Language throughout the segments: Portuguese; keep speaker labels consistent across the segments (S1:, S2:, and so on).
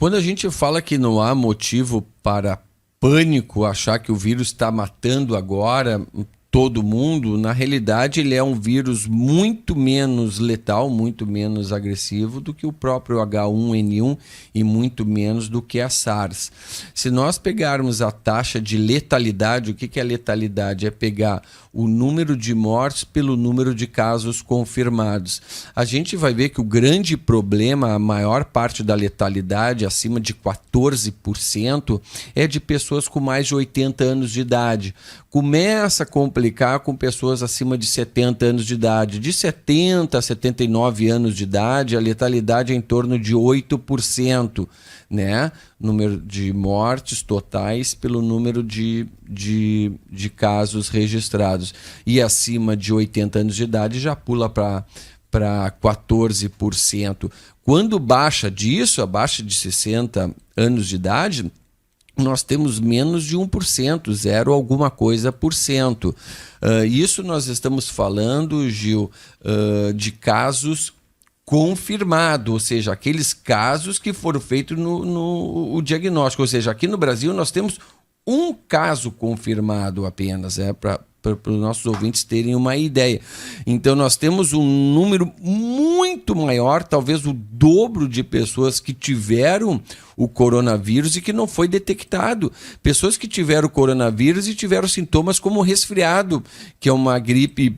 S1: Quando a gente fala que não há motivo para pânico, achar que o vírus está matando agora todo mundo, na realidade ele é um vírus muito menos letal, muito menos agressivo do que o próprio H1N1 e muito menos do que a SARS. Se nós pegarmos a taxa de letalidade, o que é letalidade? É pegar o número de mortes pelo número de casos confirmados. A gente vai ver que o grande problema, a maior parte da letalidade, acima de 14%, é de pessoas com mais de 80 anos de idade. Começa a complicar com pessoas acima de 70 anos de idade. De 70 a 79 anos de idade, a letalidade é em torno de 8%, né? Número de mortes totais pelo número de casos registrados. E acima de 80 anos de idade já pula para 14%. Quando baixa disso, abaixo de 60 anos de idade, nós temos menos de 1%, 0 alguma coisa por cento. Isso nós estamos falando, Gil, de casos confirmados, ou seja, aqueles casos que foram feitos no diagnóstico. Ou seja, aqui no Brasil nós temos um caso confirmado apenas, para os nossos ouvintes terem uma ideia. Então nós temos um número muito maior, talvez o dobro de pessoas que tiveram o coronavírus e que não foi detectado. Pessoas que tiveram o coronavírus e tiveram sintomas como resfriado, que é uma gripe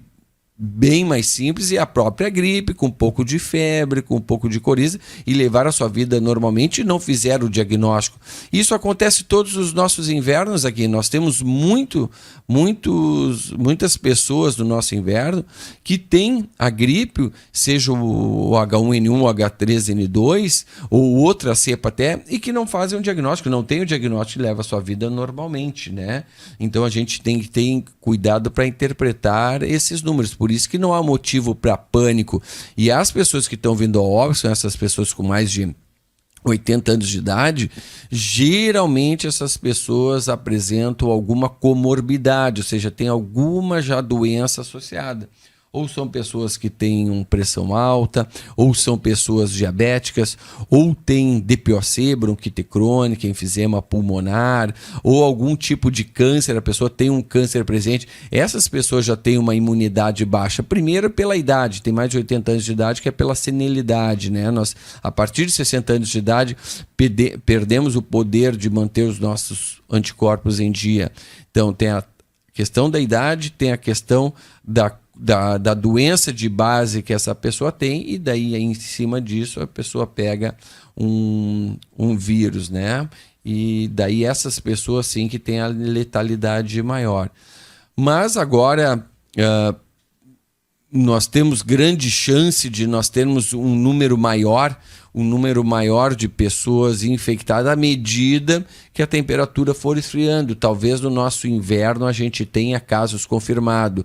S1: bem mais simples, e a própria gripe, com um pouco de febre, com um pouco de coriza, e levaram a sua vida normalmente e não fizeram o diagnóstico. Isso acontece todos os nossos invernos aqui. Nós temos muitas pessoas do nosso inverno que têm a gripe, seja o H1N1, o H3N2 ou outra cepa até, e que não fazem um diagnóstico, não tem o diagnóstico e leva a sua vida normalmente, né? Então a gente tem que ter cuidado para interpretar esses números. Por isso que não há motivo para pânico. E as pessoas que estão vindo ao óbito, são essas pessoas com mais de 80 anos de idade, geralmente essas pessoas apresentam alguma comorbidade, ou seja, tem alguma já doença associada. Ou são pessoas que têm pressão alta, ou são pessoas diabéticas, ou têm DPOC, bronquite crônica, enfisema pulmonar, ou algum tipo de câncer, a pessoa tem um câncer presente. Essas pessoas já têm uma imunidade baixa. Primeiro pela idade, tem mais de 80 anos de idade, que é pela senilidade, né? Nós, a partir de 60 anos de idade, perdemos o poder de manter os nossos anticorpos em dia. Então tem a questão da idade, tem a questão da doença de base que essa pessoa tem, e daí em cima disso a pessoa pega um vírus, né? E daí essas pessoas sim que têm a letalidade maior. Mas agora nós temos grande chance de nós termos um número maior de pessoas infectadas à medida que a temperatura for esfriando. Talvez no nosso inverno a gente tenha casos confirmados.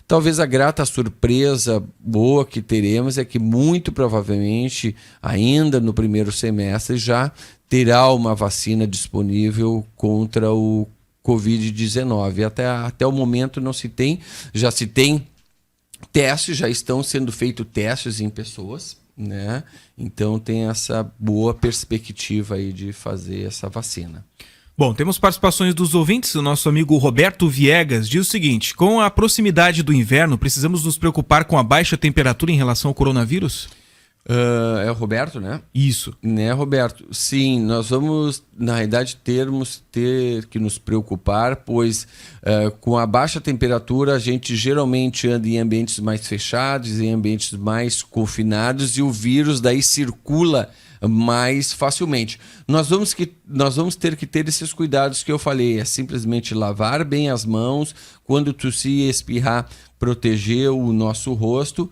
S1: Talvez a grata surpresa boa que teremos é que muito provavelmente ainda no primeiro semestre já terá uma vacina disponível contra o Covid-19. Até o momento não se tem, já se tem testes, já estão sendo feitos testes em pessoas, né? Então tem essa boa perspectiva aí de fazer essa vacina.
S2: Bom, temos participações dos ouvintes. O nosso amigo Roberto Viegas diz o seguinte: com a proximidade do inverno, precisamos nos preocupar com a baixa temperatura em relação ao coronavírus?
S1: É o Roberto, né?
S2: Isso.
S1: Né, Roberto? Sim, nós vamos, na realidade, ter que nos preocupar, pois com a baixa temperatura a gente geralmente anda em ambientes mais fechados, em ambientes mais confinados, e o vírus daí circula mais facilmente. Nós vamos ter que ter esses cuidados que eu falei, é simplesmente lavar bem as mãos, quando tossir e espirrar, proteger o nosso rosto.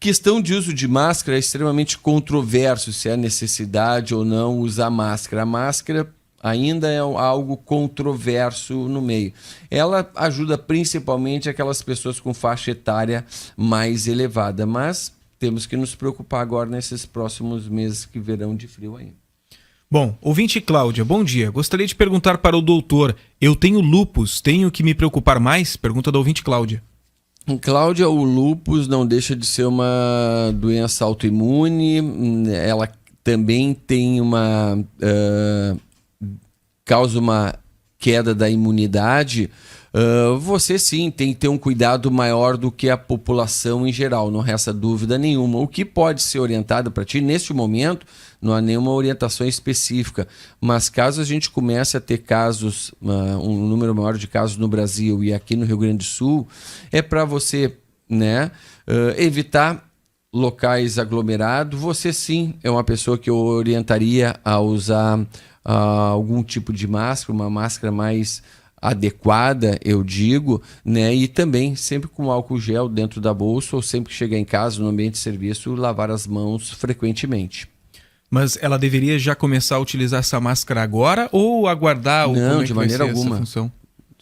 S1: Questão de uso de máscara é extremamente controverso, se há necessidade ou não usar máscara. A máscara ainda é algo controverso no meio. Ela ajuda principalmente aquelas pessoas com faixa etária mais elevada, mas temos que nos preocupar agora nesses próximos meses que verão de frio aí.
S2: Bom, ouvinte Cláudia, bom dia. Gostaria de perguntar para o doutor, eu tenho lúpus, tenho que me preocupar mais? Pergunta da ouvinte Cláudia.
S1: Cláudia, o lúpus não deixa de ser uma doença autoimune, ela também tem causa uma queda da imunidade, você sim tem que ter um cuidado maior do que a população em geral, não resta dúvida nenhuma. O que pode ser orientado para ti, neste momento, não há nenhuma orientação específica, mas caso a gente comece a ter casos, um número maior de casos no Brasil e aqui no Rio Grande do Sul, é para você, né, evitar locais aglomerados. Você sim é uma pessoa que eu orientaria a usar algum tipo de máscara, uma máscara mais adequada, eu digo, né? E também sempre com álcool gel dentro da bolsa, ou sempre que chegar em casa, no ambiente de serviço, lavar as mãos frequentemente.
S2: Mas ela deveria já começar a utilizar essa máscara agora ou aguardar?
S1: Não, de maneira alguma.
S2: Essa função?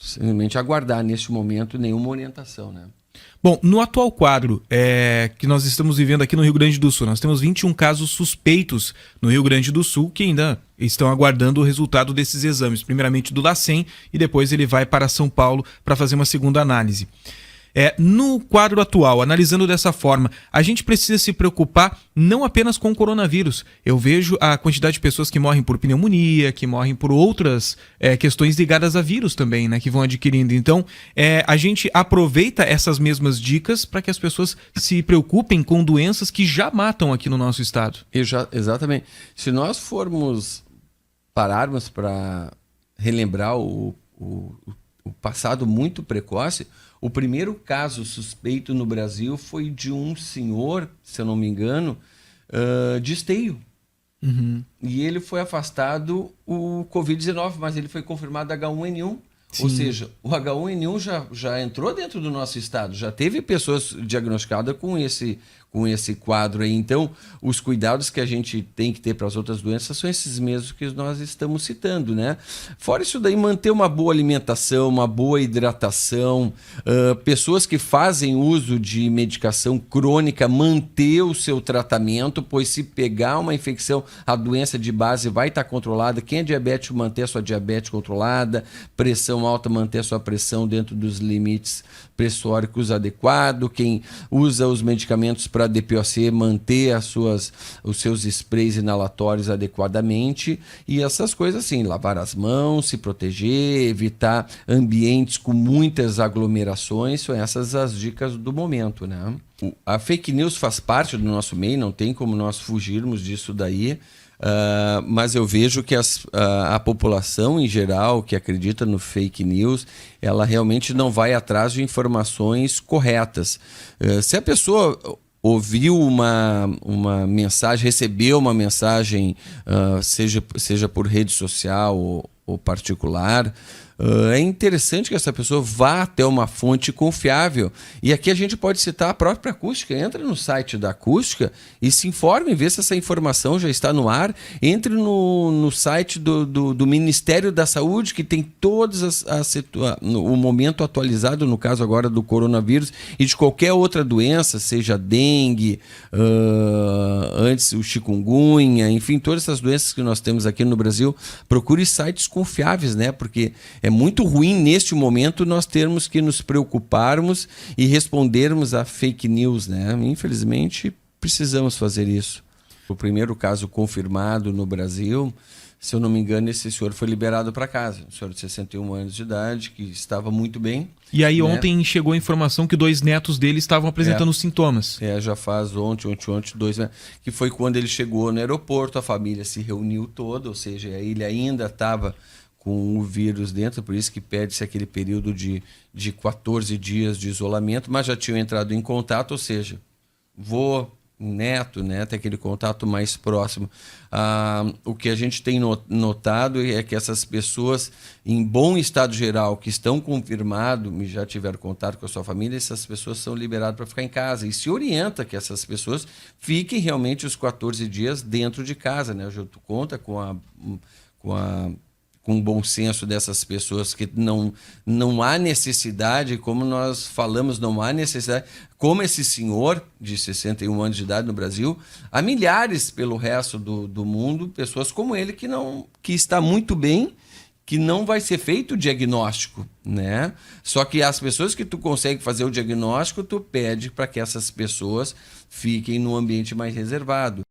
S1: Simplesmente aguardar, neste momento, nenhuma orientação, né?
S2: Bom, no atual quadro que nós estamos vivendo aqui no Rio Grande do Sul, nós temos 21 casos suspeitos no Rio Grande do Sul que ainda estão aguardando o resultado desses exames, primeiramente do LACEN e depois ele vai para São Paulo para fazer uma segunda análise. No quadro atual, analisando dessa forma, a gente precisa se preocupar não apenas com o coronavírus. Eu vejo a quantidade de pessoas que morrem por pneumonia, que morrem por outras questões ligadas a vírus também, né, que vão adquirindo. Então, a gente aproveita essas mesmas dicas para que as pessoas se preocupem com doenças que já matam aqui no nosso estado.
S1: Exatamente. Se nós pararmos para relembrar o passado muito precoce, o primeiro caso suspeito no Brasil foi de um senhor, se eu não me engano, de esteio.
S2: Uhum.
S1: E ele foi afastado o Covid-19, mas ele foi confirmado H1N1.
S2: Sim.
S1: Ou seja, o H1N1 já entrou dentro do nosso estado, já teve pessoas diagnosticadas com esse quadro aí. Então, os cuidados que a gente tem que ter para as outras doenças são esses mesmos que nós estamos citando, né? Fora isso daí, manter uma boa alimentação, uma boa hidratação, pessoas que fazem uso de medicação crônica, manter o seu tratamento, pois se pegar uma infecção, a doença de base vai estar controlada. Quem é diabético, manter a sua diabetes controlada, pressão alta, manter a sua pressão dentro dos limites pressóricos adequados. Quem usa os medicamentos para DPOC, manter os seus sprays inalatórios adequadamente. E essas coisas assim, lavar as mãos, se proteger, evitar ambientes com muitas aglomerações. São essas as dicas do momento, né? A fake news faz parte do nosso meio, não tem como nós fugirmos disso daí. Mas eu vejo que a população em geral que acredita no fake news, ela realmente não vai atrás de informações corretas. Se a pessoa ouviu uma mensagem, recebeu uma mensagem, seja por rede social ou particular, é interessante que essa pessoa vá até uma fonte confiável. E aqui a gente pode citar a própria Acústica. Entra no site da Acústica e se informe, vê se essa informação já está no ar. Entre no site do Ministério da Saúde, que tem todos o momento atualizado, no caso agora do coronavírus e de qualquer outra doença, seja dengue, antes o chikungunya, enfim, todas essas doenças que nós temos aqui no Brasil. Procure sites confiáveis, né? Porque é muito ruim neste momento nós termos que nos preocuparmos e respondermos a fake news, né? Infelizmente, precisamos fazer isso. O primeiro caso confirmado no Brasil, se eu não me engano, esse senhor foi liberado para casa. Um senhor de 61 anos de idade, que estava muito bem.
S2: E aí,
S1: né?
S2: Ontem chegou a informação que 2 netos dele estavam apresentando sintomas.
S1: Já faz ontem, 2 meses, que foi quando ele chegou no aeroporto, a família se reuniu toda, ou seja, ele ainda estava com o vírus dentro, por isso que pede-se aquele período de 14 dias de isolamento, mas já tinham entrado em contato, ou seja, neto, né, tem aquele contato mais próximo. O que a gente tem notado é que essas pessoas em bom estado geral, que estão confirmados e já tiveram contato com a sua família, essas pessoas são liberadas para ficar em casa. E se orienta que essas pessoas fiquem realmente os 14 dias dentro de casa, né? Junto conta com o bom senso dessas pessoas, que não há necessidade, como nós falamos, não há necessidade, como esse senhor de 61 anos de idade no Brasil, há milhares pelo resto do mundo, pessoas como ele que está muito bem, que não vai ser feito o diagnóstico, né? Só que as pessoas que tu consegue fazer o diagnóstico, tu pede para que essas pessoas fiquem num ambiente mais reservado.